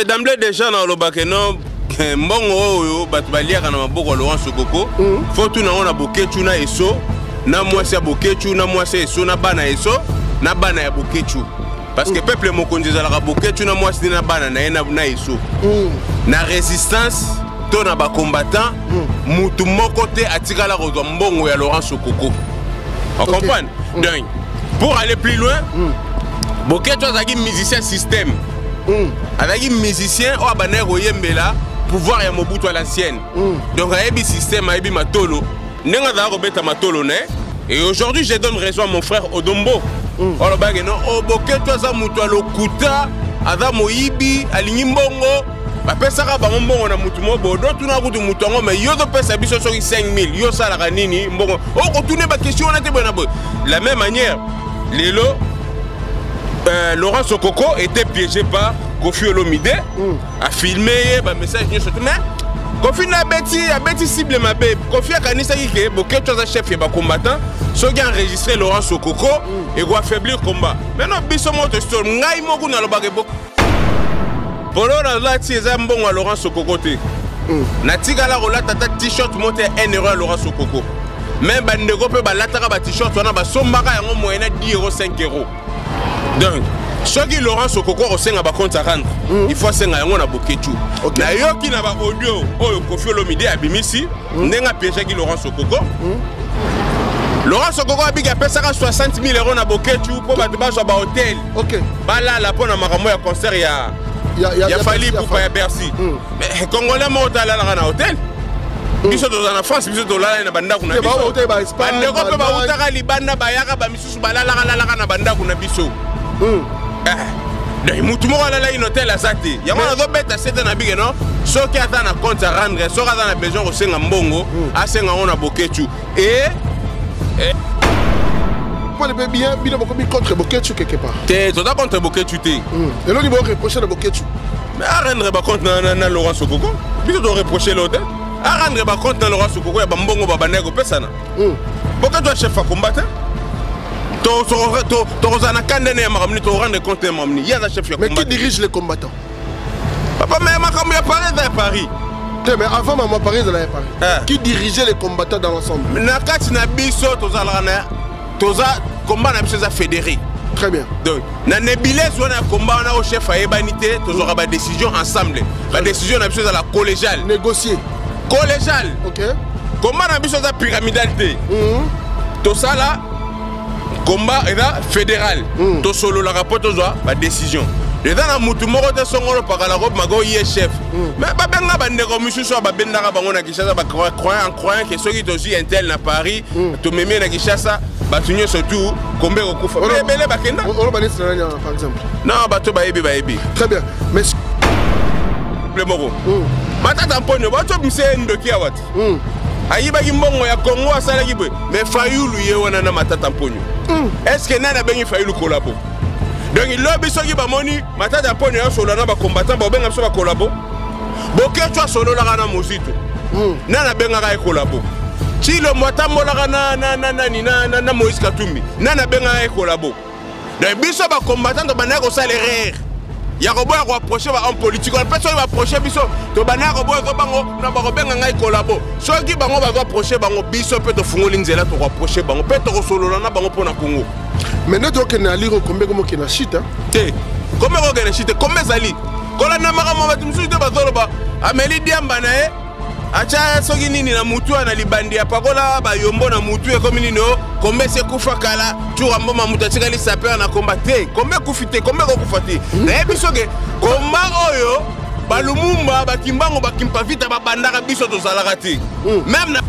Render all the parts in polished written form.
D'emblée déjà dans le bac non mbongo bato baliaka na maboko Laurent Sokoko faut tout na on a bokechu na eso na mwasi ya bokechu na mwasi eso na bana eso na bana ya bokechu parce que peuple mokonzi zalaka bokechu na mwasi na bana na eso na résistance to na ba combattant mutu moko te atikala kozwa mbongo ya Laurent Sokoko on comprend donc pour aller plus loin bokechu azaki musicien système avec un musicien ou abaner oyembela pouvoir ya Mobutu à l'ancienne donc ayebi système ayebi matolo nenga za robeta matolo ne et aujourd'hui je donne raison à mon frère Odombo olo bagé non oboketu za mutu alokuta aza moyibi alingi mbongo bapesaka bango mbongo na mutu mobodo tuna kutu mutu ngo mais yo do pesa biso soki 5000 yo sala nini mbongo okotune ba question na te bona boy la même manière lelo Laurent Sokoko était piégé par Kofi Olomide a filmé un message mais Kofi n'a bêti cible ma bébé Kofi a kanisa ki boketu za chef ba combattant so qui a enregistré Laurent Sokoko et doit affaiblir combat maintenant biso moto store ngai moku na lobake bok polo la ti za mbongo Laurent Sokoko te na tika la rola tata t-shirt monté 1 euro Laurent Sokoko même bandeko pe ba lataka ba t-shirt wana ba sombaka yango moyena 10 euros 5 euros. Donc, ce qui Laurent Sokoko au sein de compte à rendre, il faut que nous na bokechu. Na yo qui na ba audio, oh Kofi Olomide abimisi, nenga piégé qui Laurent Sokoko. Laurent Sokoko a payé 60 000 euros na bokechu pour ba ba hôtel. OK. Ba la pour na makambo ya concert ya Fali pour pa Bercy. Mais Congolais mo hôtel la na hôtel. Biso dans la France, biso dollar na banda kuna biso. Ba hôtel ba Espagne. Ande ko ba utaka libanda ba yaka ba misusu ba la na banda kuna biso. Donc mutu moko ala une hôtel azati yango na beta sete na bige non soki ata na compte à rendre soki ata na besoin ko senga mbongo asenga ona bokechu et moi le bien bino boko bi contre bokechu quelque part te to da contre bokechu te et l'on dit bon reprocher le bokechu mais à rendre ba compte na Laurent Sokoko bino do reprocher l'hôtel à rendre ba compte na Laurent Sokoko ya mbongo ba bandeko pesana bokechu chef à combattre mais qui dirige les combattants? Papa, mais à Paris. Mais avant maman Paris, elle est à Paris. Qui dirigeait les combattants dans l'ensemble? Combat fédéré. Très bien. Donc, dans les billets, on a combat au chef à Ebanité, on aura des décisions ensemble. La décision est à la collégiale. Négocier. Collégiale. Ok. Combat on a besoin de pyramidalité. Tout ça là. Combat est fédéral. Tout solo la rapport la décision. Et dans la mutu moko te songolo par la robe mago y chef. Mais ba benga bande ko musu so ba bendaka bango na Kinshasa ba croyant que ceux qui aussi intel na Paris to meme na Kinshasa ba tunyo surtout kombe ko kufa. Mais belé ba kenda. On ba netsana par exemple. Non ba to ba yebi. Très bien. Mais le moko. Matata mponyo ba to mse ndoki awat. Ayiba kimbongo ya Congo asala kibe. Mais Fayulu ye wana na matata mponyo. Est-ce que nana bengi Fayulu collabo? Donc il lobby soki ba moni matata mponyo ya solo na ba combattant ba benga so ba collabo. Bokechu solo la kana mosito. Nana benga ka collabo. Chilo mwatambola kana na Moïse Katumbi. Nana benga ka collabo. Donc biso ba combattant ba na ko salaire. Ya ko boya ko approcher ba en politique on peut va approcher biso to bana ko boya ko bango na ba ko benga ngai collabo soki bango ba ko approcher bango biso peut to fungoli nzela to ko approcher bango peut to ko solola na bango pona Congo mais notre que na lire combien comme qui na chita te combien ko na chita combien zali kola na makamo ba tumsu te ba zoloba ameli diamba na e acha soki nini na mutu na libandi ya pakola ba yombo na mutu e comme nino combien c'est kufa kala tu amboma mutu tikali saper na combattre combien kufite combien ko kufati na ebisoke combat oyo balumumba bakimbango bakimpa vita ba bandaka biso to salakati même na...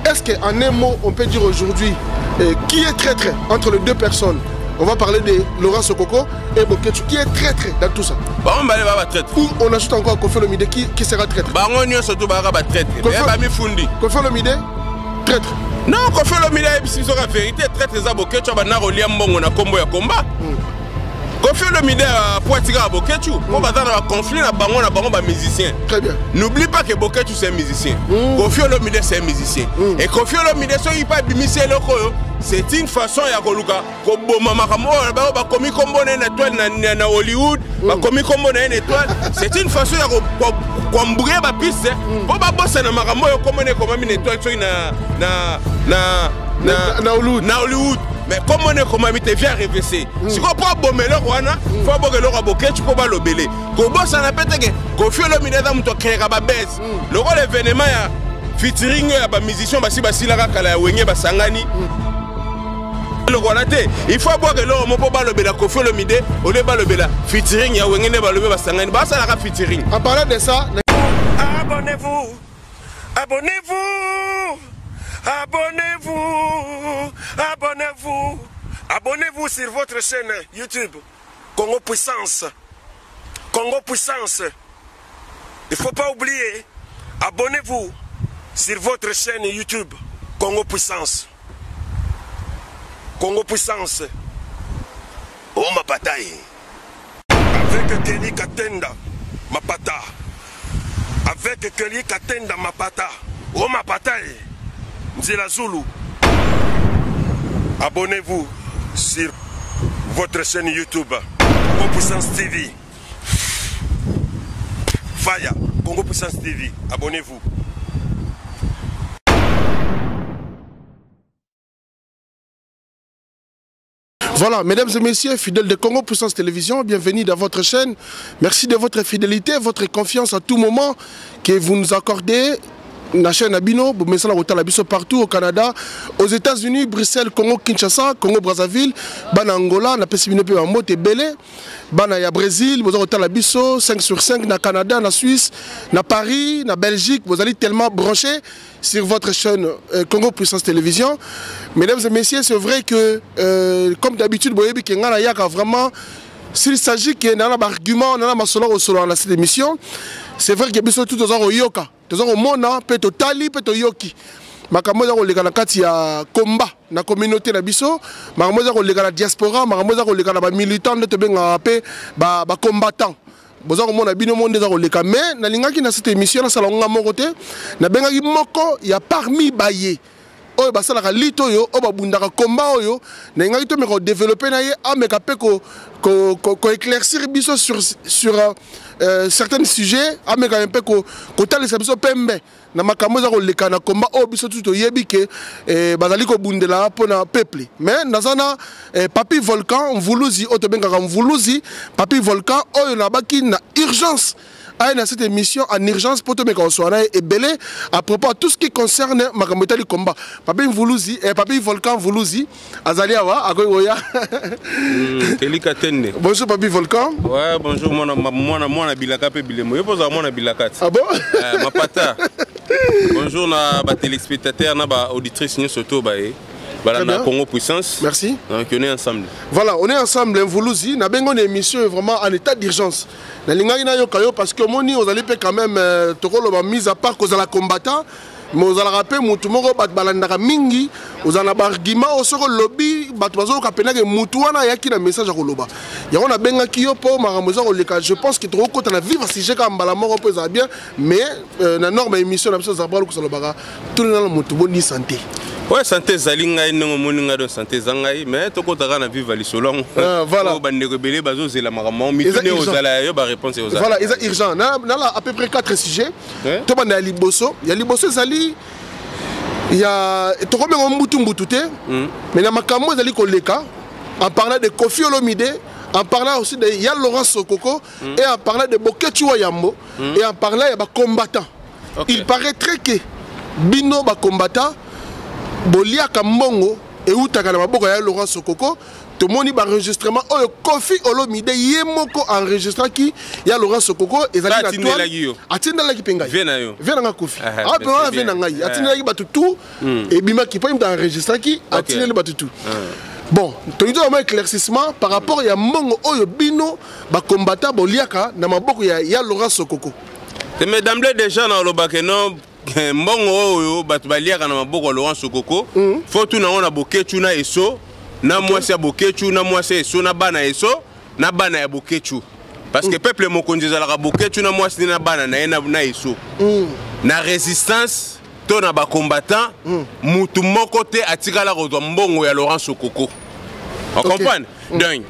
Est-ce qu'en un mot on peut dire aujourd'hui qui est traître entre les deux personnes? On va parler de Laurent Sokoko et Bokechu qui est traître dans tout ça. Bah on va aller traître. Ou on ajoute encore Kofi Olomide qui sera traître. Bah on y surtout bah traître. Kofi Olomide traître. Non, Kofi Olomide c'est la vérité traître ça Bokechu ba na rolia mbongo na combo ya combat. Kofi Olomide a poitika à Boketu. Pour battre un conflit na bango musicien. Très bien. N'oublie pas que Boketu c'est un musicien. Kofi Olomide c'est un musicien. Et Kofi Olomide so il pas bimisi loko. C'est une façon ya koluka ko boma makamo ba komi kombo na étoile na Hollywood, ba komi kombo na étoile. C'est une façon ya ko mbourer ba piste. Pour ba bossa na makamo yo komone comme une étoile so na Hollywood. Mais comme on est comme un te vient RVC. Si on prend bon melon wana, faut boire le raboquet, tu peux pas le belé. Kobo ça n'a pas été que Kofi Olomide da muto créer ba baisse. Le rôle événement ya featuring ya ba musicien basi la kala wenye basangani. Le rôle il faut boire le mo po ba le bela Kofi Olomide, au lieu ba le bela featuring ya wenye ne ba le basangani. Ba ça la featuring. En parlant de ça, abonnez-vous. Abonnez-vous. Abonnez-vous, abonnez-vous, abonnez-vous sur votre chaîne YouTube Congo Puissance. Congo Puissance. Il ne faut pas oublier, abonnez-vous sur votre chaîne YouTube Congo Puissance. Congo Puissance. Oh ma bataille. Avec Kelly Katenda, ma pata. Avec Kelly Katenda, ma pata. Oh ma bataille. Nzela Zulu. Abonnez-vous sur votre chaîne YouTube Congo Puissance TV. Faya, Congo Puissance TV. Abonnez-vous. Voilà, mesdames et messieurs, fidèles de Congo Puissance Télévision, bienvenue dans votre chaîne. Merci de votre fidélité, votre confiance à tout moment que vous nous accordez. La chaîne Abino, partout au Canada, aux États-Unis, Bruxelles, Congo, Kinshasa, Congo, Brazzaville, Bana Angola, na Pessimino pe Mote Belé, Bana ya Brésil, vous avez la biso 5 sur 5 na Canada, na Suisse, na Paris, na Belgique, vous allez tellement brancher sur votre chaîne Congo Puissance Télévision. Mesdames et messieurs, c'est vrai que comme d'habitude, vous voyez qu'il y a vraiment, s'il s'agit qu'il y a un argument, on a un solo dans cette émission, c'est vrai qu'il y a tout dans yoka. Tozo mona peto tali peto yoki makamoza ko leka na kati ya combat na communauté na biso makamoza ko leka na diaspora makamoza ko leka na ba militant de benga pe ba combattant boza ko mona bino monde za ko leka mais na lingaki na cette émission na salonga moko te na bengaki moko ya parmi baye oyo basalaka lito yo oyo babundaka combat oyo na ngaki to me ko développer na ye ameka pe ko éclaircir biso sur certains sujets ameka un peu ko talisa biso pembe na makambo za ko leka na combat oyo biso tout yebi ke bazali ko bundela pona peuple mais nazana Papi Volcan Mvuluzi oto bengaka Mvuluzi Papi Volcan oyo na baki na urgence dans cette émission en urgence pour tout le monde et belé à propos de tout ce qui concerne Makamota du combat. Papi Mvuluzi et Papi Volcan Mvuluzi Azaliawa Agoya. Bonjour Papi Volcan. Ouais, bonjour mon Bilaka pe bilemo. Yo posa mon Bilaka. Ah bon? Ma pata. Bonjour na ba téléspectateurs na ba auditrices ni surtout ba Voilà, Congo Puissance. Merci. Donc on est ensemble. Voilà, on est ensemble. Mvuluzi, na bengo une émission vraiment en état d'urgence. Na linga ina yo kayo parce que moni vous allez quand même tokolo ba mise à part cause la combattant. Mais vous allez rappeler mutu moko bat balandaka mingi, vous allez ba argument au soko lobby bat bazo ka pena ke mutu wana yaki na message ko loba. Ya on a benga kiyo po maramoza ko leka. Je pense que trop côté na vivre si j'ai ka mbala moko pe ça bien mais na norme émission na biso za ba ko salobaka tout le mutu boni santé. Ouais, santé zalinga non moninga do santé zangai mais to ko taka na vivre lisolong. Voilà. Ba rebelle bazo zela makamon mitune ozala yo ba réponse ozala. Voilà, ils sont urgent. Na à peu près 4 sujets. To banda ya liboso, ya liboso zali il y a to ko mengo mbutu te. Mais na makambo zali ko leka en parlant de Kofi Olomide, en parlant aussi de ya Laurent Sokoko et en parlant de Boketu Wayambo et en parlant de combattants. Il paraîtrait que bino ba combattant Bolia Kambongo et Outaka na maboko ya Laurent Sokoko to moni ba enregistrement oyo Kofi Olomide yemoko enregistrant qui ya Laurent Sokoko ezali na toile atinda ki pengai vena nga Kofi ah pe wana vena ngai atinda ki batutu et bima ki pa imda enregistrant qui atinda batutu bon to ndo ma éclaircissement par rapport ya mbongo oyo bino ba combattant boliaka na maboko ya Laurent Sokoko mais d'emblée déjà na lobake non mbongo oyo bato baliaka na maboko Laurent Sokoko faut tout na on a Boketu na eso na mwasi ya Boketu na mwasi eso na bana eso na bana ya bokechu parce que peuple mokonzi ezalaka bokechu na mwasi na bana na ye na eso na résistance to na bacombattant mutu moko te atikala kozwa mbongo ya Laurent Sokoko. On comprend? Donc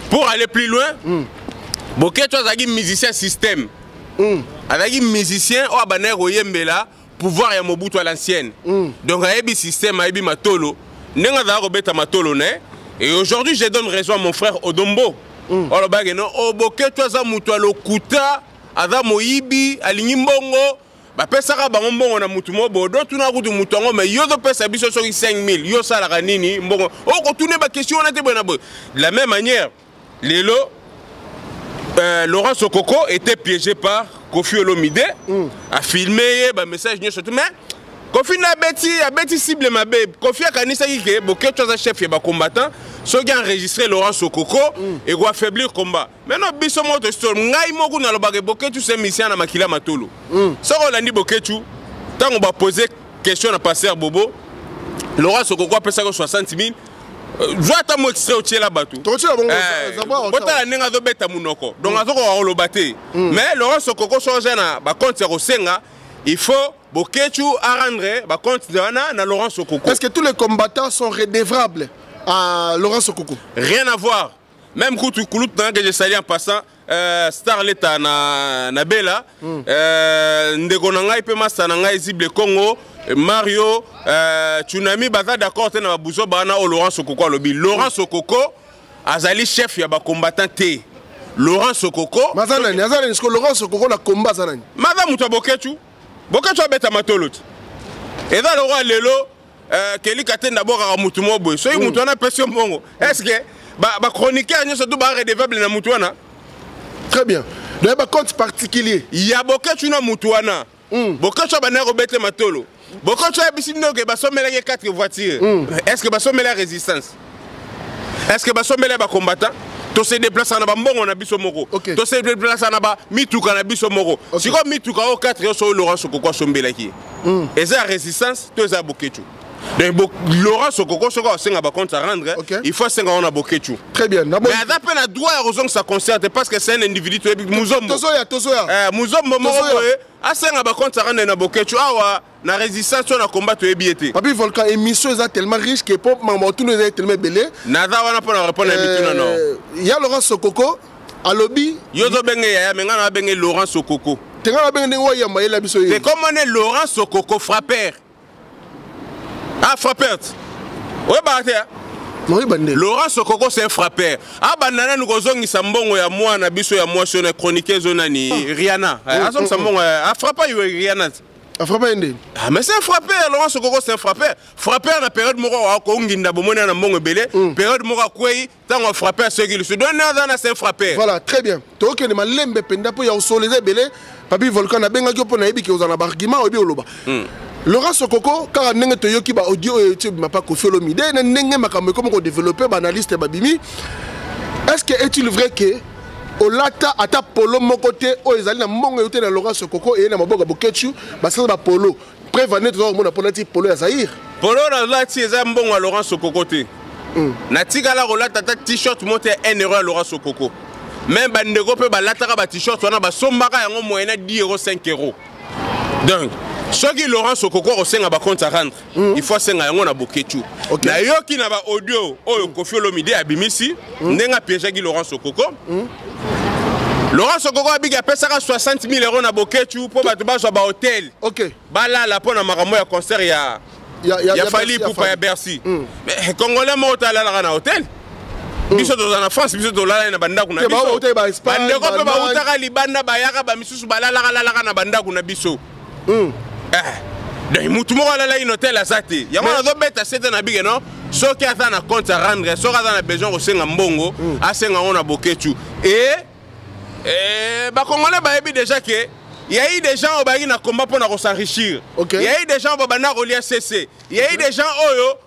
pour aller plus loin bokechu azalaki musicien système azalaki musicien oyo abandaki koyembela pouvoir ya Mobutu à l'ancienne. Donc ayebi système ayebi matolo ndenge azalaka kobeta matolo ne. Et aujourd'hui, je donne raison à mon frère Odombo. Alors, Bokechu aza mutu alokuta, aza moyibi, alingi mbongo, ba pesaka bango mbongo na mutu mobo, do tuna kutu mutu ngo mais yo do pesa biso soki 5000, yo salaka nini mbongo. O ko tune ba question on a te bona bo. De la même manière, lelo Laurent Sokoko était piégé par Kofi Olomide, a filmé ba message surtout mais Kofi na beti cible ma bébé. Kofi a kanisa ki Bokechu aza chef ya ba combattant. Ceux qui ont enregistré Laurent Sokoko et qui ont affaibli le combat. Maintenant, biso moto histoire, ngai moku na lobake Bokechu c'est mission na makila matolo. Ça on l'a dit Bokechu, tant on va poser question à passer Bobo, Laurent Sokoko a payé 60 000. Joa ta mo extrait au tiela batu. Bota la nenga zo beta munoko. Donc azoko wa lobate. Mais Laurent Sokoko so jana ba compte Rosenga, il faut Bokechu à rendre ba compte na Laurent Sokoko. Est-ce que tous les combattants sont redevables à Laurent Sokoko? Rien à voir. Même Koutou Koulout que je salue en passant, Starlet na Bela, Ndego Nangai Pemasa Nangai Zible Congo, Mario, Tsunami Baza d'accord na Bouzo Bana au Laurent Sokoko lobby. Laurent Sokoko azali chef ya ba combattant T. Laurent Sokoko. Mazana Nazana que Laurent Sokoko la combat zanani. Maza muta Bokechu. Bokechu abeta matolot. Et dans le roi Lelo Kelly Katen d'abord à Moutumo Boy. Soyez Moutouana pression bongo. Est-ce que ba chroniqueur n'y a surtout pas redevable na Moutouana? Très bien. Il y a un compte particulier. Il y a Bokechu na Moutouana. Bokechu a bané Robert Matolo. Bokechu a bisino que Bassomela 4 voitures. Est-ce que Bassomela la résistance? Est-ce que Bassomela ba combattant? To se déplace na Bambongo na biso moko. To se déplace na ba Mituka na biso moko. Si comme Mituka au 4 yo so Laurent Sokoko Sombela ki. Et ça résistance to za Bokechu. Donc Laurent Sokoko Sokoko senga ba compte à rendre, il faut senga on a Bokechu. Très bien. Mais à peine à droit à raison que ça concerne parce que c'est un individu Mouzombo. Tozoya. Mouzombo a senga ba compte à rendre na Bokechu awa na résistance on a combattre ebiété. Papi Volcan émission est tellement riche que pop maman tout nous est tellement belé. Nada wana pour répondre à bitu non. Il y a Laurent Sokoko à lobby. Yozo benge ya menga na benge Laurent Sokoko. Tenga benge ngo ya maïla biso. C'est comme on est Laurent Sokoko frappeur. Ah, frappeur. Oui, Laurent Sokoko c'est un frappeur. Ah, banana nous gozongi sambongo ya moi na biso ya moi sur la chronique zonani Rihanna. Ah, sambongo a frappé Rihanna. A frappé ndé. Ah, mais c'est un frappeur. Laurent Sokoko c'est un frappeur. Frappeur na période moko ko nginda bomona na mbongo belé. Période moko kwei tango frappeur ce qui se donne na c'est un frappeur. Voilà, très bien. To ke ne malembe penda po ya usoleze belé. Papi Volcan na benga ko na yebi ke ozana ba argument obi oloba. Laurent Sokoko, car nenge toyoki ba audio et tu m'as pas Kofi Olomide, nenge makambe comme développer ba analyste babimi. Est-ce que est-il vrai que Olata ata polo mon côté o ezali na mongo yote na Laurent Sokoko et na maboga Bokechu, ba ça ba polo. Prévenez toujours mon apolati polo ya Zaïre. Polo na lati eza mbongo Laurent Sokoko te. Na tigala Olata ta t-shirt monte 1 euro à Laurent Sokoko. Même ba ndeko pe ba lataka ba t-shirt wana ba sombaka yango moyenne 10 euros 5 euros. Donc ceux qui Laurent Sokoko au sein à compte à rendre, il faut senga yango na Bokechu. Na yo ki na ba audio oyo Kofi Olomide abimisi, nenga piège ki Laurent Sokoko. Laurent Sokoko abi a pesa 60 000 euros na Bokechu pour ba ba ba hôtel. Ba la pour na makambo ya concert ya Fali pour pa ya Bercy. Mais congolais mo tala la na hôtel. Biso to na France, biso to la na banda kuna biso. Ba hôtel ba Espagne. Bande ko ba utaka libanda ba yaka ba misusu ba la na banda kuna biso. Donc mutumo ala une hôtel à Zate. Ya mona do beta c'est na bige non. So ki ata na compte à rendre, so ata na besoin ko senga mbongo, a senga on a Bokechu. Et ba congolais ba yebi déjà que il y a eu des gens au bagi na combat pour na s'enrichir. Il y a eu des gens au bana relier CC. Il y a eu des gens oyo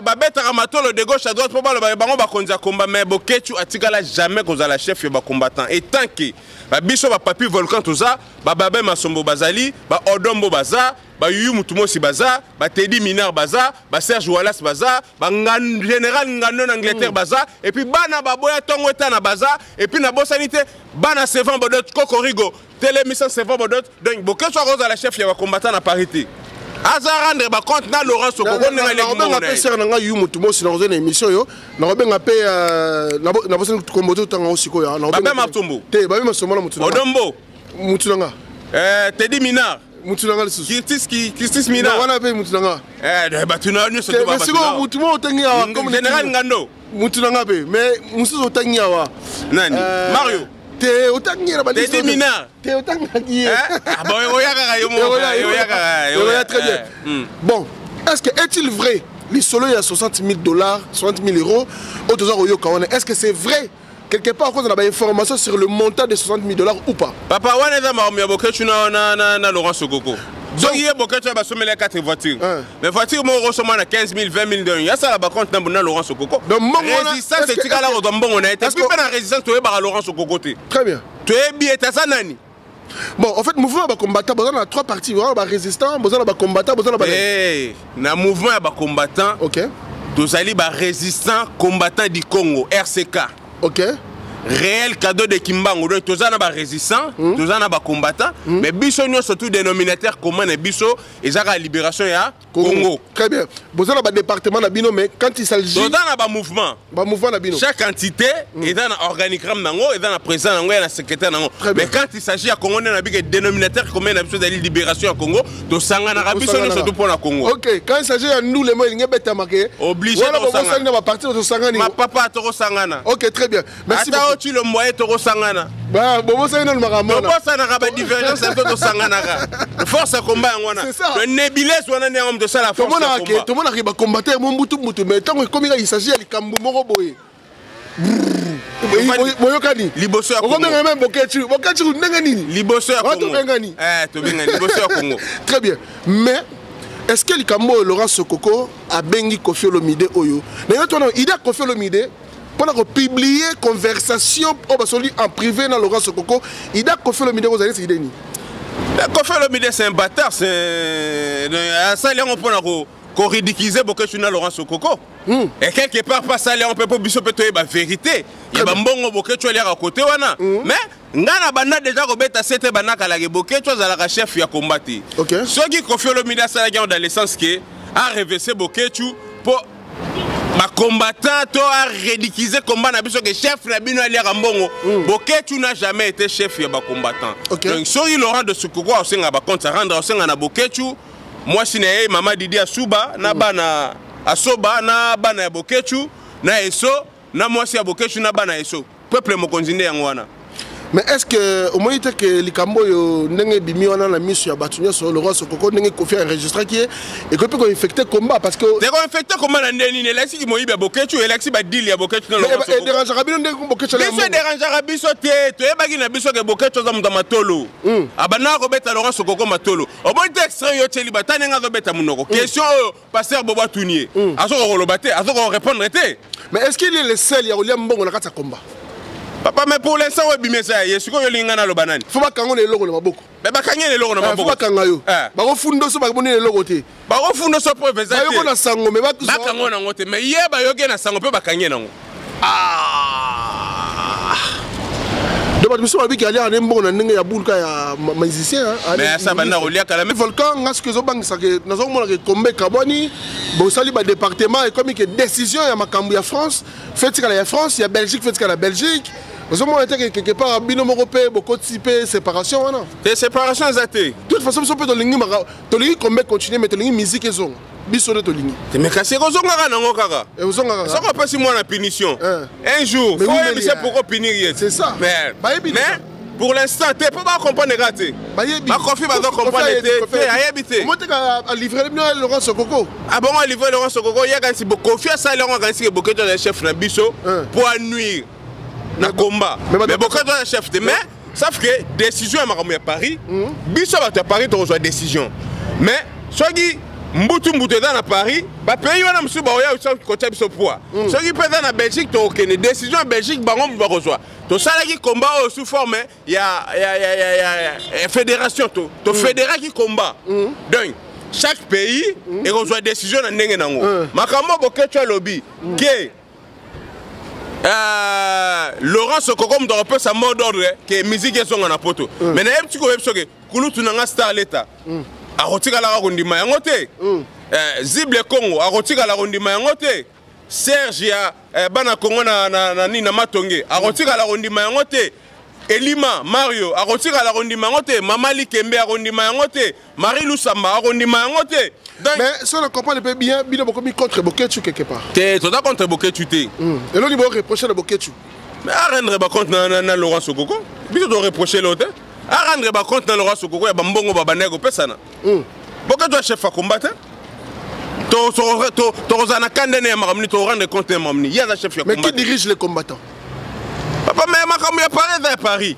babeta ramatolo de gauche à droite pour ba bango ba konza combat mais Bokechu atikala jamais ko za la chef ba combattant et tant que ba biso ba papi Volcan tout ça ba babé masombo bazali ba odombo baza Yuyu Mutumosi baza, Teddy Minard baza, Serge Wallace baza, Général Ngano Angleterre baza, et puis Bana Baboya Tongweta na baza, et puis na Bossanité, Bana Sevan Bodot, Kokorigo, Télémission Sevan Bodot, donc Boké soit Rose à la chef, il y a combattant à parité. Azarandre ba compte na Laurent Sokoko na les on appelle ça na Yuyu Mutumosi dans une émission yo, na on appelle na bossa komboto tanga osiko ya, na on Matumbo. Te ba mi somo na Mutunanga. Odombo. Mutunanga. Teddy Minard. Mutunanga lisusu. Kistis Minard. Wana pe Mutunanga. Ba tuna nyo soto ba. Mais siko Mutumo otangi awa comme Général Ngando. Mutunanga pe, mais mususu otangi awa. Nani? Mario. Te otangi na ba. Teddy Minard. Te otangi. Ah bon, oyaka yo mo. Oyaka. Très bien. Bon, est-il vrai les solos il y a 60 000 $, 60 000 euros au dollar au Yokawane? Est-ce que c'est vrai? Quelque part, on a des informations sur le montant de 60 000 $ ou pas? Papa, on est dans ma boquette na Laurent Sokoko. Donc, il y a boquette à sommer les 4 voitures. Les voitures, moi, ressemblent à 15 000, 20 000 $. Il y a ça là-bas contre Laurent Sokoko. Donc, résistance, c'est que là, on a été. Est-ce que la résistance, tu es à Laurent Sokoko? Très bien. Tu es bien, tu es ça, Nani? Bon, en fait, le mouvement combattant, il y a 3 parties. Il y a résistant, il y a combattant, il y a hey, dans le mouvement combattant, ok. Tu as résistant combattant du Congo, RCK. Ok. Réel cadeau de Kimbango. Donc, tu as résistant, tu as combattant, mais biso nous surtout dénominateur commun et biso, ils ont la libération ya Congo. Très bien. Vous avez un département d'Abino, mais quand il s'agit. Donc, dans un mouvement. Chaque entité est dans un organigramme, est dans un président, est dans un secrétaire. Mais quand il s'agit à Congo, on a un dénominateur commun de la libération à Congo, tu as un biso nous surtout pour la Congo. Ok, quand il s'agit à nous, les mots, il y a un marqué. Obligé de Sangana. Ma papa a Sangana. Ok, très bien. Merci. Tu le moyen Toro Sangana. Bah, bon, ça y est, le maramon. Bon, ça n'a pas de différence entre Toro Sangana. Force à combat, c'est ça. Le nébuleuse, on a un homme de ça, la force à combat. Tout le monde arrive à combattre, mon boutou, mais tant que il s'agit de Kambu Moroboy. Moyokani. Liboso à Congo. On a même Boketu. Boketu, Nengani. Liboso à Congo. Liboso à Congo. Très bien. Mais. Est-ce que le Kambo Laurent Sokoko a bengi Koffi Olomide Oyo? Il a Koffi Olomide. Pendant publier conversation en privé dans Laurent Sokoko, il a Koffi Olomide aux années Sideni. Koffi Olomide c'est un bâtard, c'est ça on peut ridiculiser Boketu na Laurent Sokoko. Et quelque part pas ça on peut pas biso peut la vérité. Il y a bongo Boketu aller à côté wana. Mais ngana bana déjà robeta c'était bana kala Boketu za la chef ya combattre. OK. Ce qui Koffi Olomide ça dans le sens que a reversé Boketu pour ma combattant a ridiculisé combat na biso que chef na bino ali rambongo Boketu n'a jamais été chef ya ba combattant. Donc sorry Laurent de Sokoko au senga ba compte rendre au senga na Boketu moi si na mama Didi Asuba na bana Asoba na bana ya Boketu na eso na moi si ya Boketu na bana eso peuple mo konzinde yango wana. Mais est-ce que au moins que les Camboyo n'engé bimi on a la mission à Batunia sur le roi Sokoko n'engé confié enregistré qui est et que peut infecter combat parce que c'est infecté combat na ndeni ne laxi ki moyiba Boketu et laxi ba deal ya Boketu na le roi Sokoko. Et dérangera bien ndenge Boketu la. Biso dérangera biso te to e bagi na biso ke Boketu za muta matolo. Abana ko beta Laurent Sokoko matolo. Au moins extrait yo teli batane nga zo beta munoko. Question pasteur Boba Tunier. Azo ko lobate, azo ko répondre te. Mais est-ce qu'il est le seul ya William Mbongo na kata combat? Papa, mais pour l'instant, oui, mais ça, il y a ce qu'on a le banane. Faut pas qu'on ait le logo de Maboko. Mais pas qu'on ait le logo de Maboko. Faut pas qu'on aille. Bah, on fout ça, on est le logo. Bah, on fout ça pour faire ça. Bah, on a sango, mais pas tout ça. Bah, on a ngote, mais hier, bah, on a sango, peut pas qu'on ait non. Ah. Donc, je me suis dit qu'il y a un bon, on a un boule, il y a un musicien. Mais ça, bah, on a quand même. Volcan, est-ce que nous avons tombé Kaboni, bon, ça, le département, et comme il y a une décision, il y a Macambou, il y a France, fait ce qu'il y a France, il y a Belgique, fait ce qu'il y a la Belgique. Nous avons été quelque part à Binom européen, beaucoup de séparation. Des séparations exactes. De toute façon, on peut te ligner comme continuer, mais te ligner musique et son. Bisson de te ligner. Mais cassé, vous avez un kaka. Et vous avez ça va passer moi la punition. Un jour, il faut essayer pour punir. C'est ça. Mais pour l'instant, tu ne peux pas comprendre raté. Ma confie va donc comprendre était. Moi, tu as livré Laurent Sokoko. Ah bon, on a livré Laurent Sokoko. Il y a quand même confiance à Laurent Gansi, beaucoup de chefs de Bisso pour nuire. Na combat mais beaucoup de chef de mais sauf que décision à Paris biso va à Paris tu reçois décision mais soit qui mbutu dans Paris ba pays wana msuba oya usa côté biso poids soit qui peut dans Belgique tu aucune décision en Belgique bango va reçoit to sala qui combat sous forme il y a fédération to fédéral qui combat donc chaque pays et qu'on soit décision na ndenge nango makambo bokecho lobby que Laurent Sokoko m'dora peu sa mot d'ordre que musique est son na poto mais na petit ko que kulutu na star leta a rotika la rondima yango te Zible Congo a rotika la rondima yango te Serge ya bana Congo na ni na matonge a rotika la rondima yango te Elima, Mario, a retiré la rondima ngote, Mamali Kembe a rondima ngote, Marie Lusamba a rondima ngote. Mais si on comprend bien, il a beaucoup mis contre Boketu quelque part. T'es tout contre Boketu. Et là, il va reprocher le Boketu. Mais à rendre contre Laurent Sokoko, il doit reprocher l'autre. À rendre contre Laurent Sokoko, il y a Bambongo Babanego Pesana. Boketu est chef à combattre. Torozana Kandene a ramené, tu rendre compte de Mamni. Il y a un chef à combattre. Mais qui dirige les combattants? Papa, mais ma Paris à Paris.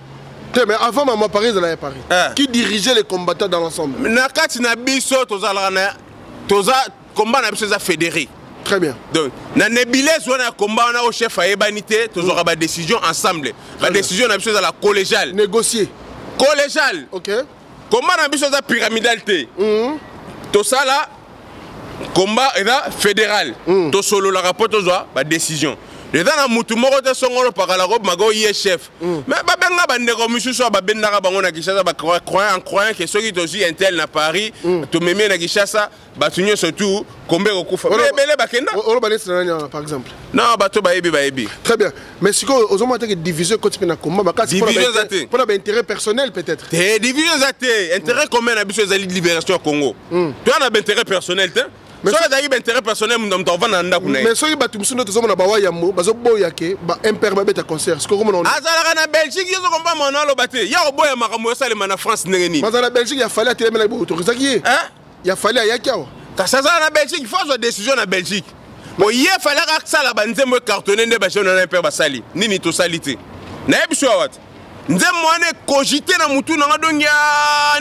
Mais avant ma Paris à Paris. Qui dirigeait les combattants dans l'ensemble? Nakati na biso toza combat na biso za fédéré. Très bien. Donc na nebiles wana combat na au chef a ebanité tozora ba décision ensemble. La décision na biso za la collégiale. Négocier. Collégiale. OK. Combat na biso za pyramidalité. To ça là combat est fédéral. To solo la rapport tozwa ba décision. Les gens qui sont morts de son rôle par la robe, mago y est chef. Mais babenga bandeko mususu babenda bango na Kinshasa ba croyant que ceux qui sont aussi intel na Paris, to mémé na Kinshasa, batunyo surtout combien okufa. Mais belé bakenda. On va aller par exemple. Non, bato baebi. Très bien. Mais si on a que division quand tu na combat, pour un intérêt personnel peut-être. Des divisions athées, intérêt commun na biso za libération Congo. Tu as un intérêt personnel te. Mais ça a un intérêt personnel, mais si tu as un Bawayamo, Bazoboyake, imperméable à concert. Ce que vous avez en Belgique, ils ont pas mon allo batté. Il y a un boy à Maramosa, les en France. Mais en Belgique, il a fallu attirer la autorisation. Il a fallu à Yakiao. Quand ça en Belgique, il faut une décision en Belgique. Bon, il a fallu que ça la bande me cartonner des bâchons dans un père basali. Ni to salité. N'a pas besoin de nze mwana cogiter na mutu na ndonya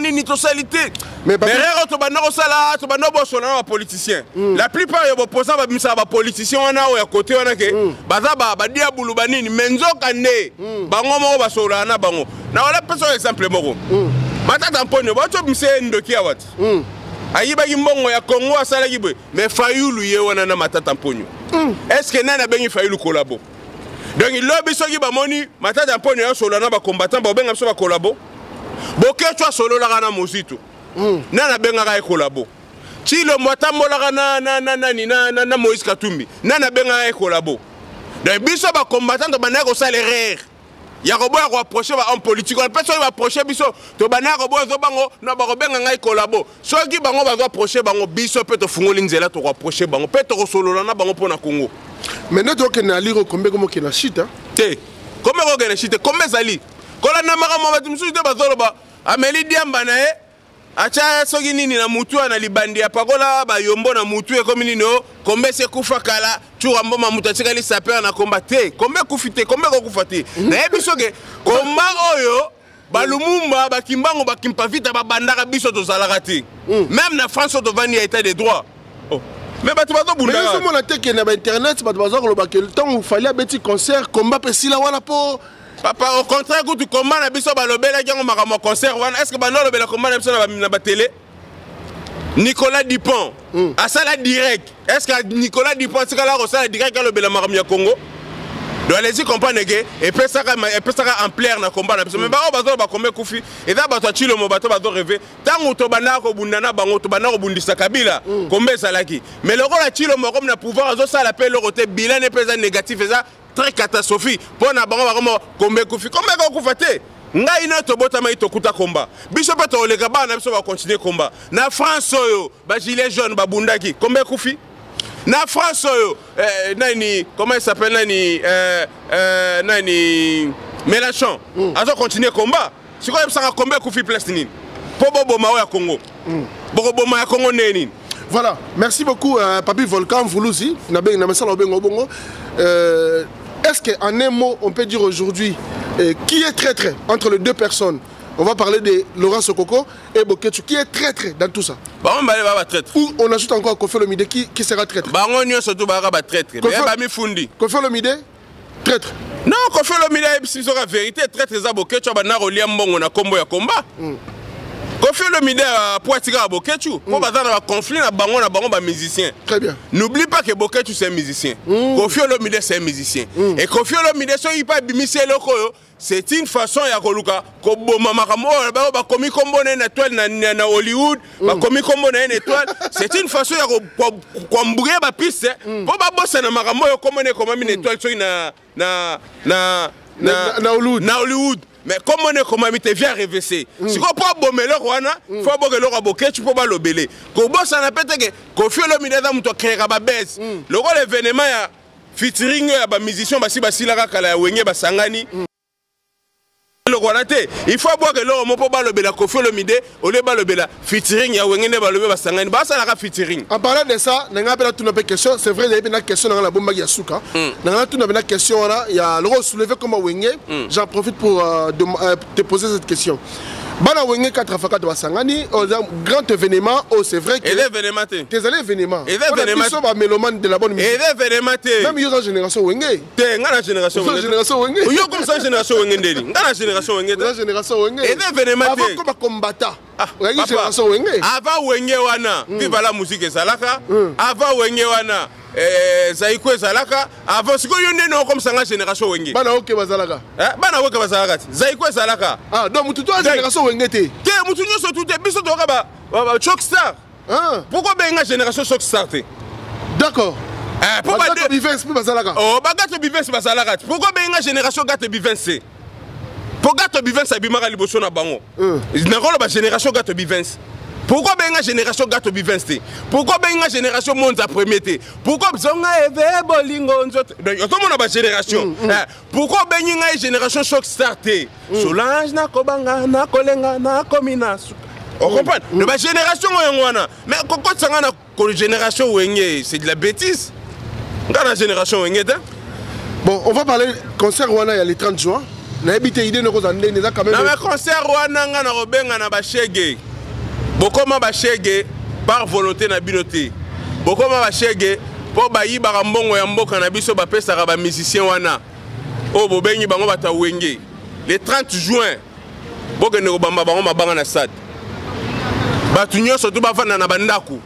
nini to salité mais rero to bana ko sala to bana bo sona ba politicien la plupart ya opposants ba bimisa ba politicien wana o ya côté wana ke baza ba dia bulu banini menzo kande bango mo ba sola na bango na wala peso exemple moko matata mponyo ba to bimse ndoki awat ayiba gimbongo ya Congo asala gibe mais Fayulu ye wana na matata mponyo est-ce que nana bengi Fayulu collabo. Donc il lobby so ba moni matata mponyo ya solo na ba combattant ba benga so ba collabo bokecho solo la kana mosito nana benga ka collabo chilo mwatambola kana na Moïse Katumbi nana benga ka collabo donc biso ba combattant ba na ko salaire ya ko boya ko approcher ba homme politique on peut so ba approcher biso to ba na ko boya zo bango na ba ko benga ngai collabo so ki bango ba zo approcher bango biso peut to fungoli nzela to ko approcher bango peut to solo na bango pona Congo. Mais nous devons aller combien comme qui na chite combien on a chite combien zali kola na makamo ba tumsu de bazolo ba ameli diamba na acha soki nini na mutu na libandi ya pakola ba yombo na mutu e comme nino combien c'est kufa kala tu rambo ma mutu tikali saper na combattre combien kufite combien ko kufate na ebisoke combat oyo balumumba bakimbango bakimpa vita ba bandaka biso to salakati même na France to vani état de droit. Mais tu vas mais si on a été sur internet, tu vas le temps où il fallait un petit concert, combat pesila wala po. Papa au contraire quand tu combat na biso balobela jango makamo concert wana est-ce que bano lobela combat na biso na ba télé Nicolas Dupont à ça la direct est-ce que Nicolas Dupont c'est là au ça direct lobela makamo ya Congo doit les comprendre que et peut ça en plaire na combat na biso mais ba bazo ba combien kufi et da bato chilo mo bato bazo rêver tango to bana ko bundana bango to bana ko bundisa kabila combien salaki mais le rôle chilo mo comme na pouvoir azo ça l'appel le côté bilan est pesant négatif et ça très catastrophique pour na bango ba combien kufi combien ko kufate ngai na to bota mai to kuta combat biso pe to le gaba na biso ba continuer combat na France oyo ba gilet jaune ba bundaki combien kufi na France nani comment il s'appelle nani Mélenchon azo continuer combat si quoi ça combat kufi place nini po bobo ma ya Congo bobo ma ya Congo neni. Voilà, merci beaucoup Papi Volcan Voulouzi na ben na mesala obengo bongo. Est-ce qu'en un mot on peut dire aujourd'hui qui est traître entre les deux personnes? On va parler de Laurent Sokoko et Boketu qui est traître dans tout ça. Bah on va traître. Ou on ajoute encore Kofi Olomide qui sera traître. Bah on y a surtout ba traître. Mais ba mi fundi. Kofi Olomide traître. Non, Kofi Olomide si sera vérité traître za Boketu ba na rolia mbongo na kombo ya combat. Kofi Olomide Poitika Boketu. Pour bazar na conflit na bango musicien. Très bien. N'oublie pas que Boketu c'est un musicien. Kofi Olomide c'est un musicien. Et Kofi Olomide so il pas bimisi loko c'est une façon ya koluka ko boma makambo ba komi kombo na étoile na Hollywood, ba komi kombo na étoile, c'est une façon ya ko mbourer ba piste pour ba bossa na makambo yo kombo na étoile so na Hollywood. Mais comme on est comme tu viens RVC. Si on peut bomber le roi, faut bomber le roi boké, tu peux pas le beller. Quand boss on a pété que Kofi Olomide da muto créer ba baisse. Le rôle événement ya featuring ya ba musicien ba si ba silaka kala wenge ba sangani. Le roi naté, il faut boire que l'homme peut pas le beller Kofi Olomide, au lieu ba le beller featuring ya wenge ne ba le ba sangani. Ba ça la featuring. En parlant de ça, n'a pas tout une question, c'est vrai il y a une question dans la bombe ya suka. N'a tout une question là, il y a le rôle soulevé comme wenge. J'en profite pour te poser cette question. Bana wenge 4 fois 4 wasangani, grand événement, c'est vrai que événement tes allés événement. Événement sont pas mélomane de la bonne musique. Événement même yo génération wenge. Té ngana génération wenge. Yo comme ça génération wenge ndeli. Ngana génération wenge. La génération wenge. Événement avant comme combattant. Génération wenge. Avant wenge wana, vive la musique ezalaka. Avant wenge wana Zaiko ezalaka avant siko yo ndeno comme ça nga génération wenge. Bana oke bazalaka. Bana oke bazalaka. Zaiko ezalaka. Ah donc mutu to génération wenge te. Ke mutu nyo so tout biso to ka ba Shockstar. Pourquoi benga génération Shockstar te? D'accord. Pourquoi Gato Bivens bazalaka? Oh, Gato Bivens bazalaka. Pourquoi benga génération Gato Bivens? Pour Gato Bivens abimaka liboso na bango. Na ko ba génération Gato Bivens. Pourquoi benga génération Gato Bivens te? Pourquoi benga génération Monza premier te? Pourquoi zonga eve bolingo nzoto? Donc yo to mona ba génération. Pourquoi benga génération Shockstar te? Solange na kobanga na kolenga na komina. On comprend? De ba génération wana. Mais quand sanga na génération wenge, c'est de la bêtise. Dans la génération wenge te? Bon, on va parler concert wana il y a le 30 juin. Na habité idée no ko zande neza quand même. Na mais concert wana nga na robenga na ba shege. Bokoma bachege par volonté na binoté. Bokoma bachege po bayiba mbongo ya mboka na biso ba pesa ba musicien wana. O bobengi bango bata wenge. Le 30 juin bokene ko bamba bango mabanga na stade. Batu nyoso to bafana na bandaku.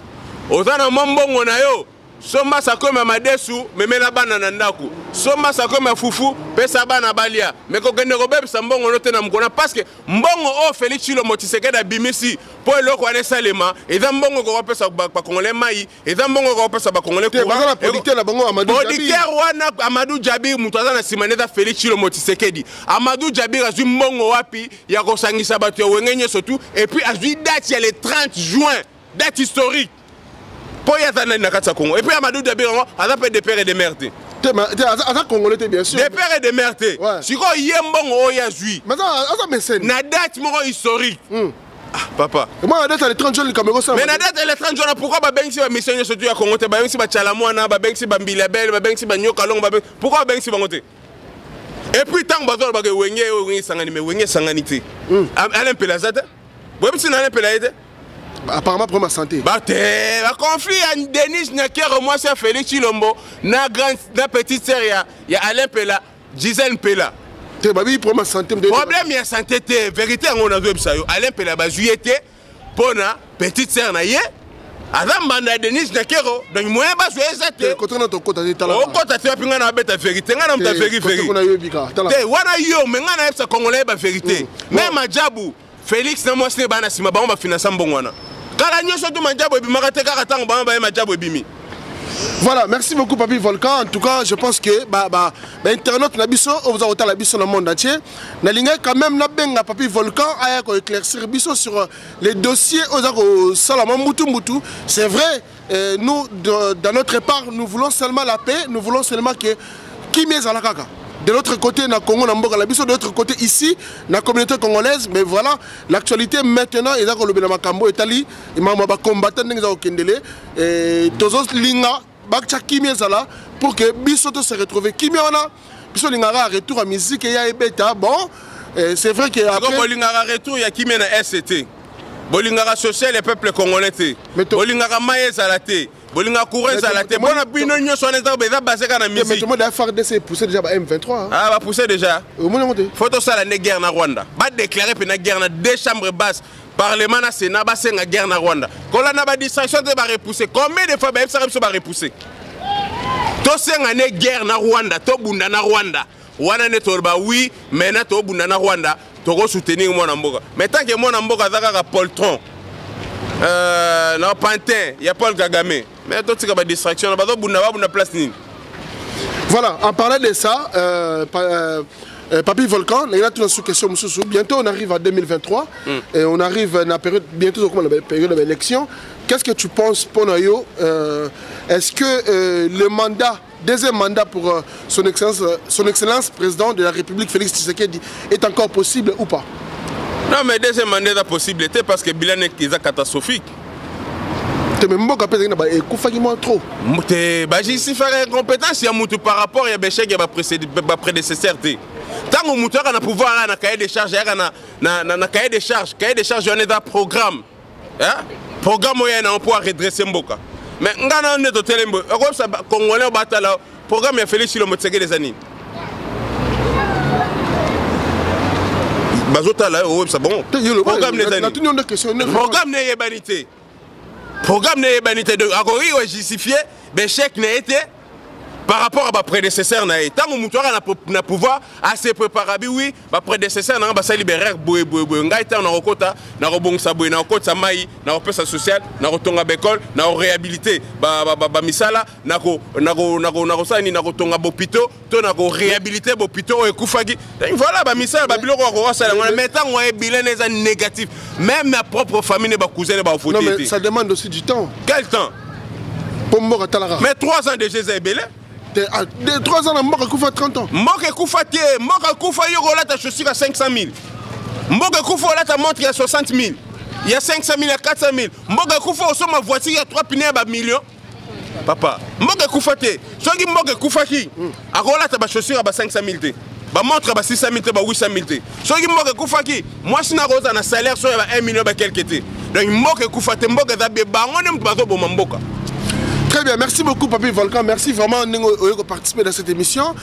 Ozana mbongo na yo. Somba sakoma madesu memela bana na ndaku. Somba sakoma fufu pesa bana balia. Meko gende ko bebisa mbongo note na mkona parce que mbongo o Félix Tshilombo Tshisekedi bimisi po eloko ane salema eza mbongo ko pesa ba congolais mai eza mbongo ko pesa ba congolais ko bazana producteur na bango Amadou Djabi. Producteur wana Amadou Djabi mutu azana simaneza Félix Tshilombo Tshisekedi. Amadou Djabi azui mbongo wapi ya kosangisa batu ya wengenye surtout et puis azui date ya le 30 juin, date historique. Et puis Amadou Djabi a fait des pères et des mères. Des Congolais bien sûr. Des pères et des mères. Si vous avez un juif, na date historique. Papa. Moi, la date elle est 30 jours, mais la date elle est 30 jours, pourquoi Babensi va missionner surtout à Congo, Babensi va Tchalamouana, Babensi va Mbilabel, Babensi va Nyokalong, pourquoi Babensi va monter? Et puis tant que vous avez Wenge Sangani, mais Wenge Sanganité. Alain Pelazade, vous avez Alain Pelazade? Apparemment pour ma santé. Bah t'es un conflit à Denis Nyakero, moi c'est Félix Tshilombo, na petite sœur il y a Alain Pela, Gisèle Pela. T'es babi pour ma santé. Problème il y a santé t'es vérité on a vu ça Alain Pela bah juillet pour na petite sœur na yé. Adam banda Denis Nyakero donc moi bah jouer ça t'es. Quand on a ton côté t'as la. Oh quand t'as fait pinga na bête vérité, nga na mta vérité. T'es wana yo mais nga na ça congolais bah vérité. Même à Djabou Félix na moi c'est bana sima ba on va financer mbongwana. Voilà, merci beaucoup Papi Volcan. En tout cas, je pense que internaute nabiso, on vous a autant la biso dans le monde entier. Nalinga quand même na benga Papi Volcan a éclaircir biso sur les dossiers aux Salaman Mutu. C'est vrai, nous dans notre part, nous voulons seulement la paix, nous voulons seulement que qui m'est à la caca. De l'autre côté, na Congo, na Mboka, de l'autre côté, ici, la communauté congolaise, mais voilà, l'actualité maintenant, ils ont le Makambo, Italie, ils ont combattu, ils ont kendele, et Tozos Linga, Bakcha Kimi Zala, pour que Bissoto se retrouve. Kimi on a, Bissot Lingara retour à musique et ya bêta, bon, c'est vrai qu'il y a. Bolingara retour, il y a Kimi na SCT. Bolingara social, les peuples congolais. Bolingara Maïs à la thé. Bolinga courant ça la tête. Bon bino nyo so neza beza basé kana musique. Mais tout le monde a FARDC poussé déjà M23. Ah va pousser déjà. Au moins monter. Faut to ça la guerre na Rwanda. Ba déclarer pe na guerre na deux chambres basses. Parlement na Sénat, c'est une guerre na Rwanda. Quand on a une distraction, on va repousser. Combien de fois on va repousser? C'est une guerre na Rwanda, to bunda na Rwanda. Wana ne tolba oui, maintenant to bunda na Rwanda, to go soutenir mon amboka. Mais tant que mon amboka zaka poltron. Non Pantin, il y a Paul Kagame. Mais toi tu as une distraction, ba to bunda place ni. Voilà, en parlant de ça, Papi Volcan, bientôt on arrive à 2023 et on arrive à la période, bientôt la période de l'élection. Qu'est-ce que tu penses pour Nayo? Est-ce que le mandat, deuxième mandat pour son excellence président de la République Félix Tshisekedi est encore possible ou pas? Non mais deuxième mandat est possible parce que le bilan est catastrophique. Trop. Si faire une compétence, il y a par rapport à mes prédécesseurs. Tant que nous avons pouvoir à cahier des charges, cahier des charges, on est dans programme. Programme où on peut redresser Mboka. Mais on est au télémbo. Congolais au bataille, programme est fait sur le motsege des années. Bazota là, c'est bon. Programme des années. Programme n'est banité. Programme n'est banité. Donc, à justifier, l'échec n'a été par rapport à ma prédécesseur. Tant que nous avons pouvoir à se préparer, oui, ma prédécesseur n'a pas libéré. Nous avons côté, nous avons côté Maï, nous avons pesa social, nous avons l'école, nous avons réhabilité. Misala, nous avons sani, nous avons hôpital, nous avons réhabilité hôpital et Koufagi. Voilà, Misala, Babylone, mais tant qu'on est bilan négatif, même ma propre famille n'est pas cousine, pas non, mais ça demande aussi du temps. Quel temps? Mais 3 ans déjà, c'est belé. 3 ans, Mboka Koufa 30 ans. Mboka Koufa, Yogola, ta chaussure à 500 000. Mboka Koufa, ta montre à 60 000. Il y a 500 000, il y a 400 000. Mboka Koufa, ma voiture, il y a 3 pneus à millions. Papa, Mboka Koufa, si Mboka Koufa, Agola, ta chaussure à 500 000. Ma montre à 600 000, 800 000. Si Mboka Koufa, moi, je suis un salaire sur 1 million de quelques temps. Donc, Mboka Koufa, Mboka Zabe, on aime pas Mboka. Très bien, merci beaucoup Papi Volcan, merci vraiment de participer dans cette émission.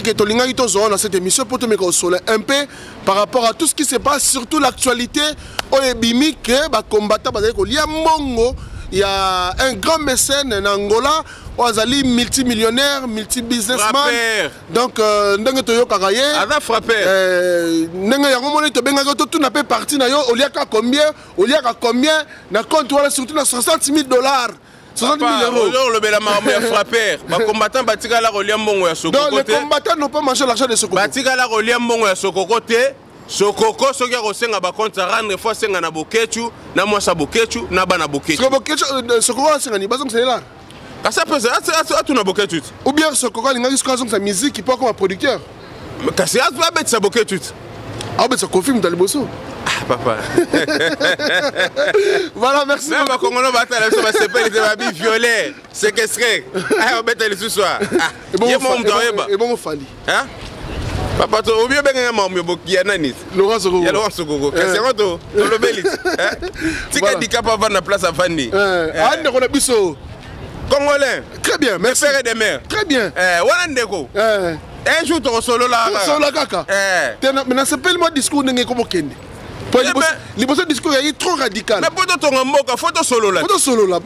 Dans cette émission pour te mettre au soleil un peu par rapport à tout ce qui se passe, surtout l'actualité. Il y a un grand mécène en Angola, Ozali multimillionnaire, multi-businessman. Donc, ndenge toyo kagaye. Ada frappé. Ndenge yango moni to benga to tout n'a pas parti na yo, oliaka combien, na compte wala surtout na 60 000 $. 60 000 €. Le Bélamar est frappé. Les combattants batika la reliam bongo ya Sokoko. Donc les combattants n'ont pas mangé l'argent de Sokoko. Batika la reliam bongo ya Sokoko te. Sokoko soki ya kosenga ba compte rendre fois senga na bokechu, na mwasa bokechu, na bana bokechu. Sokoko senga ni bazong c'est là. Kasa pesa atu na bokechu. Ou bien Sokoko linga jusqu'à sa musique qui peut comme un producteur. Kasi atu ba bet sa bokechu. Ah ben ça confirme dans le bosso. Papa. Voilà, merci. Même quand on va faire la CPL, c'est ma vie violée, séquestrée. On va mettre ce soir. Et bon, Fali. Hein? Papa, tu as oublié bien qu'il y a Nanis. Laurent Sokoko. Il y a Laurent Sokoko. C'est quoi toi? Le Bélis. Tu as dit qu'il n'y a pas de place à Fanny. Ah, on a biso. Congolais. Très bien, merci. Frère des mères. Très bien. Wanandeko. Un jour, tu as solo là. Solo là, kaka. Mais c'est pas le discours de Ngeko Kende. Le discours est trop radical. Mais pour ton mboka, photo solo là. Photo solo là.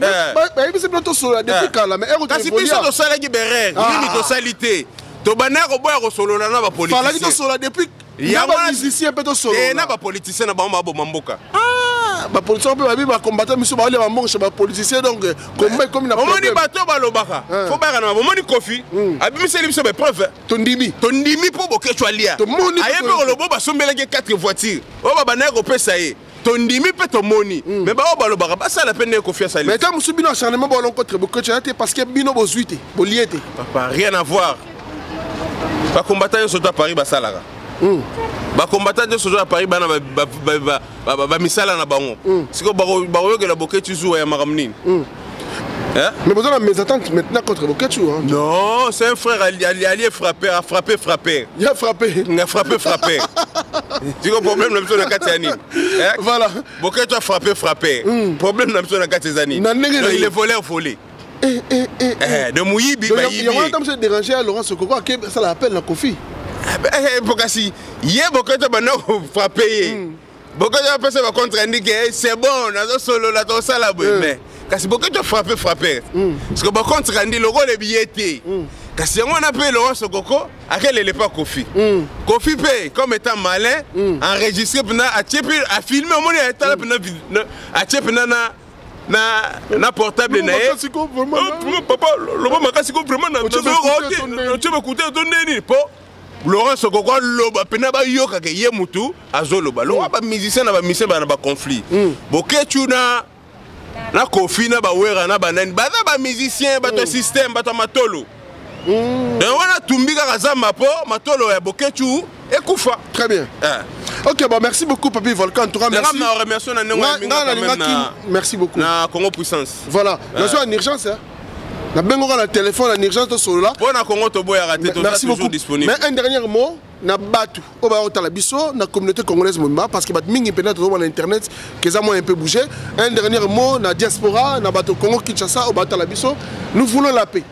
C'est plutôt solo là. Depuis quand là? Mais quand tu es sur le salaire qui est tu salité. Tu banner au bois solo là, na politicien. Fallait que solo depuis. Il y a pas musicien plutôt solo. Et na politicien na ba mboka. Ba politicien peut ba combattre monsieur ba ba mboka ba politicien donc comme na. On dit bato ba lobaka. Faut ba na on dit Kofi. Abi miseli biso ba preuve. Tondimi pour boke tu alia. Aye be lobo ba sombela 4 voitures. O ba baner ko pesa ye. Tondimi pe to moni. Mais ba o ba lobaka ba ça la peine de confiance à lui. Mais quand monsieur bino acharnement ba l'encontre boke tu até parce que bino bozuité, boliété. Papa rien à voir. Ba combattant sont à Paris ba salara. Ba combattant sont à Paris ba ba misala na bango. Siko ba yo que la boke tu joues ya maramnine. Mais besoin de mes attentes maintenant contre Bokechu. Non, c'est un frère allié frappé, a frappé. Il a frappé. Il a frappé. Tu vois, problème, nous sommes dans 4 années. Voilà. Bokechu a frappé. Problème, nous sommes dans 4 années. Il est volé. De Mouyibi, il y a un temps que dérangé à Laurent Sokoko, ça l'appelle la Kofi. Pour que si, il y a Bokechu qui a frappé. Beaucoup de personnes vont contre indiquer c'est bon, on a solo la to sala mais kasi beaucoup de frapper. Parce que beaucoup contre indi le rôle est billetté. Kasi on appelle Laurent Sokoko, à quel est pas Kofi. Kofi paye comme étant malin, enregistré à filmer au moins à na portable na papa loba makasiko vraiment na tu veux écouter ton neni po Laurent Sokoko loba pena ba yoka ke ye mutu azoloba lo ba musicien na ba musicien ba na ba conflit boketu na Kofi na ba wera na ba nani ba musicien ba to système ba to matolo donc on a tumbika kazama po matolo ya boketu ekufa. Très bien. Ok, bon, merci beaucoup, Papi Volcan. Merci beaucoup. Na Congo Puissance. Voilà. Nous sommes en urgence. Nous avons un téléphone en urgence. Merci beaucoup. Mais un dernier mot. Na batu au bas de la biso na communauté congolaise mumba parce que bat mingi peut-être sur internet que ça moi un peu bougé. Un dernier mot na diaspora na bato Congo Kinshasa au bas de la biso. Nous voulons la paix.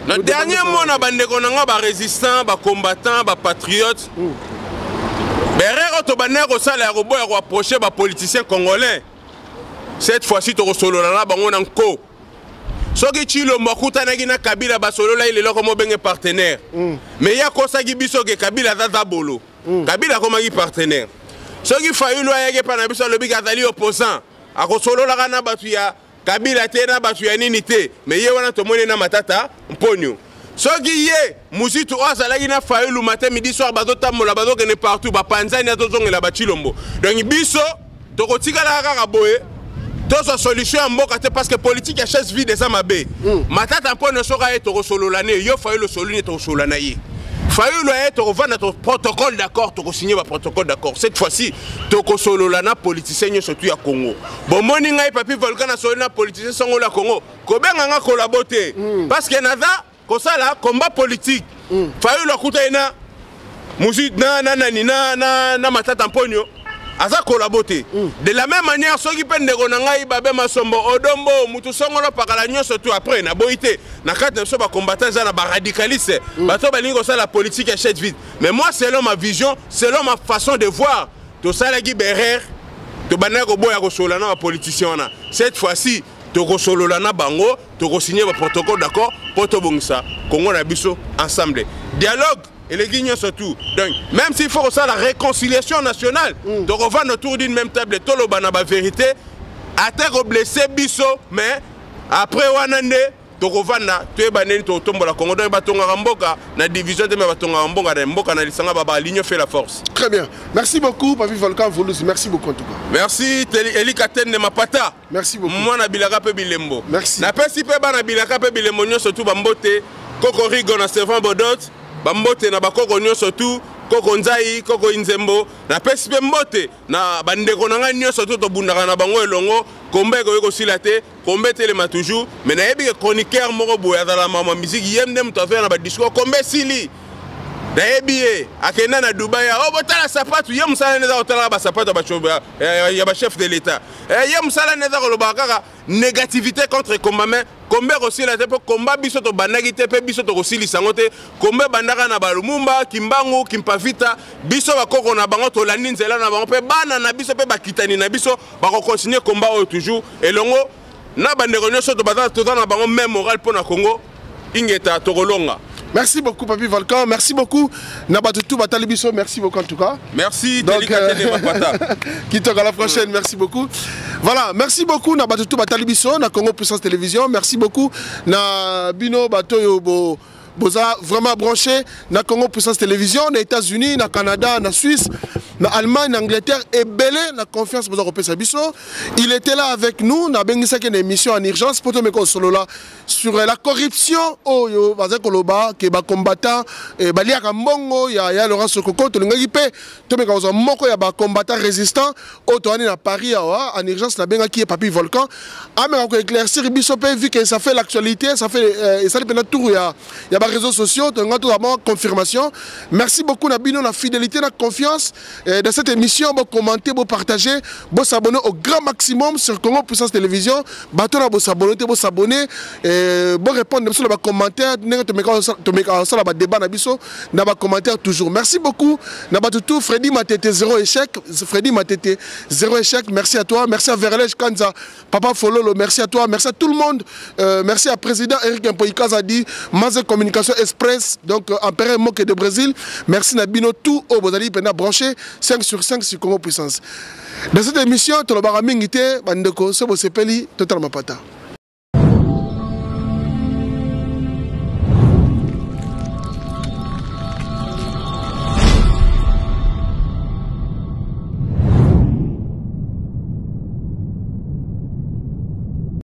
Le dernier mot na bande konanga ba résistant, ba combattant, ba patriote. Berero to baner au salaire au boy approcher ba politicien congolais. Cette fois-ci to solo la bango nanko. Soki chilo makuta na gina Kabila ba solo la il est là comme ben partenaire. Mais ya kosa gi biso ke Kabila za bolo. Kabila comme gi partenaire. Soki Fayulu ayeke pa na biso le bi kazali opposant. Ako solo la kana batu ya Kabila tena batu ya nini te. Mais ye wana to mone na matata mponyo. Soki ye muzitu azalaki na Fayulu matin midi soir bazo tamola bazo kene partout ba panzani atozongela ba chilombo. Donc biso tokotika la kaka boye tozo solution ya mboka te parce que politique ya chaise vide eza mabe. Matata mponyo soka ye toko sololane yo Fayulu solune toko solana ye. Fayulu ye toko vanda to protocole d'accord toko signer ba protocole d'accord. Cette fois-ci toko sololana politicien surtout ya Congo. Bon moni ngai Papi Volcan na solona politicien songo la Congo. Kobenga nga collaborer parce que naza kosala combat politique. Fayulu akuta ina musique na matata mponyo aza collaborer. De la même manière soki pende kona ngai babe masombo odombo mutu songo lo pakala nyonso tout après na boité na kati so ba combattant za na ba radicaliste bato balingi kosala politique à chette vide. Mais moi selon ma vision, selon ma façon de voir, to sala gi berer to banako boya ko solana ba politicien na. Cette fois-ci toko sololana bango toko signer ba protocole d'accord pour to bongisa Congo na biso ensemble. Dialogue et les guignes surtout. Donc, même s'il faut ça la réconciliation nationale, donc on va autour d'une même table, tout le banaba vérité, à terre blessé biso, mais après wanande, donc on va na, tu es bané, tu tombes la Congo, donc batonga ramboka, na division de ma batonga ramboka, na mboka na lisanga baba, l'union fait la force. Très bien. Merci beaucoup, Papi Volcan Volusi. Merci beaucoup en tout cas. Merci, Eli Katen de Mapata. Merci beaucoup. Moi na bilaka pe bilembo. Merci. Na pesi pe ba na bilaka pe bilembo surtout bambote, Koko Rigo na servant Bodot. Bambote na bakoko nyonso tu koko nzai koko inzembo na pesi pe mbote na bandeko na nga nyonso tu to bundaka na bango elongo kombe ko yeko silate kombe telema toujours mais na yebi ke chroniqueur moko boya za mama musique yemde mto affaire na ba discours kombe sili na yebi akenda na Dubai o botala sapatu ye musala neza otala ba sapatu ba choba ya ba chef de l'état ye musala neza ko lobaka négativité contre combat mais kombe aussi la te pour combat biso to bandaki te pe biso to kosili sango te kombe bandaka na balumumba kimbangu kimpavita biso bakoko na bango to landi nzela na bango pe bana na biso pe bakitani na biso bako continuer combat o toujours elongo na bandeko nyonso to bazala to na bango même moral pour na Congo ingeta to kolonga. Merci beaucoup, Papi Volcan. Merci beaucoup, Nabatutu Batalibiso. Merci beaucoup en tout cas. Merci, qui te à la prochaine. Merci beaucoup. Voilà, merci beaucoup, Nabatutu Batalibiso, na Congo Puissance Télévision. Merci beaucoup, na Bino Batoyo Boza, vraiment branché, na Congo Puissance Télévision, na États-Unis, na Canada, na Suisse, na Allemagne, na Angleterre, et belé, na confiance Boza Ropé Sabiso. Il était là avec nous, na Bengisa qui est une émission en urgence, pour te solo là, sur la corruption, oh yo, Baza Koloba, qui est combattant, et Balia Kambongo, ya Laurent Sokoko, to l'engagipe, to me cause moko ya combattant résistant, oh to na Paris, en urgence, na Benga qui est Papi Volcan. Ah, mais on peut éclaircir Bissopé, vu que ça fait l'actualité, ça fait, ça dépend de tout, il y a réseaux sociaux, tu as confirmation. Merci beaucoup Nabino, la fidélité, la confiance. dans cette émission, vous commentez, vous partagez, vous s'abonnez au grand maximum sur Congo Puissance Télévision. Bateau vous s'abonnez, vous répondez sur les commentaires, vous débat dans les commentaires toujours. Merci beaucoup. Nabatoutou, Freddy Matete, 0 échec. Freddy Matete, 0 échec. Merci à toi. Merci à Verlej Kanza, Papa Fololo, merci à toi. Merci à tout le monde. Merci à président Eric Mpoïka dit Maze Communication Express, donc Empereur Moke de Brésil. Merci Nabino, tout au Bozali, Pena branché 5 sur 5 sur Congo Puissance. Dans cette émission, tu as Bandeko, Sebo Sepeli, totalement pata.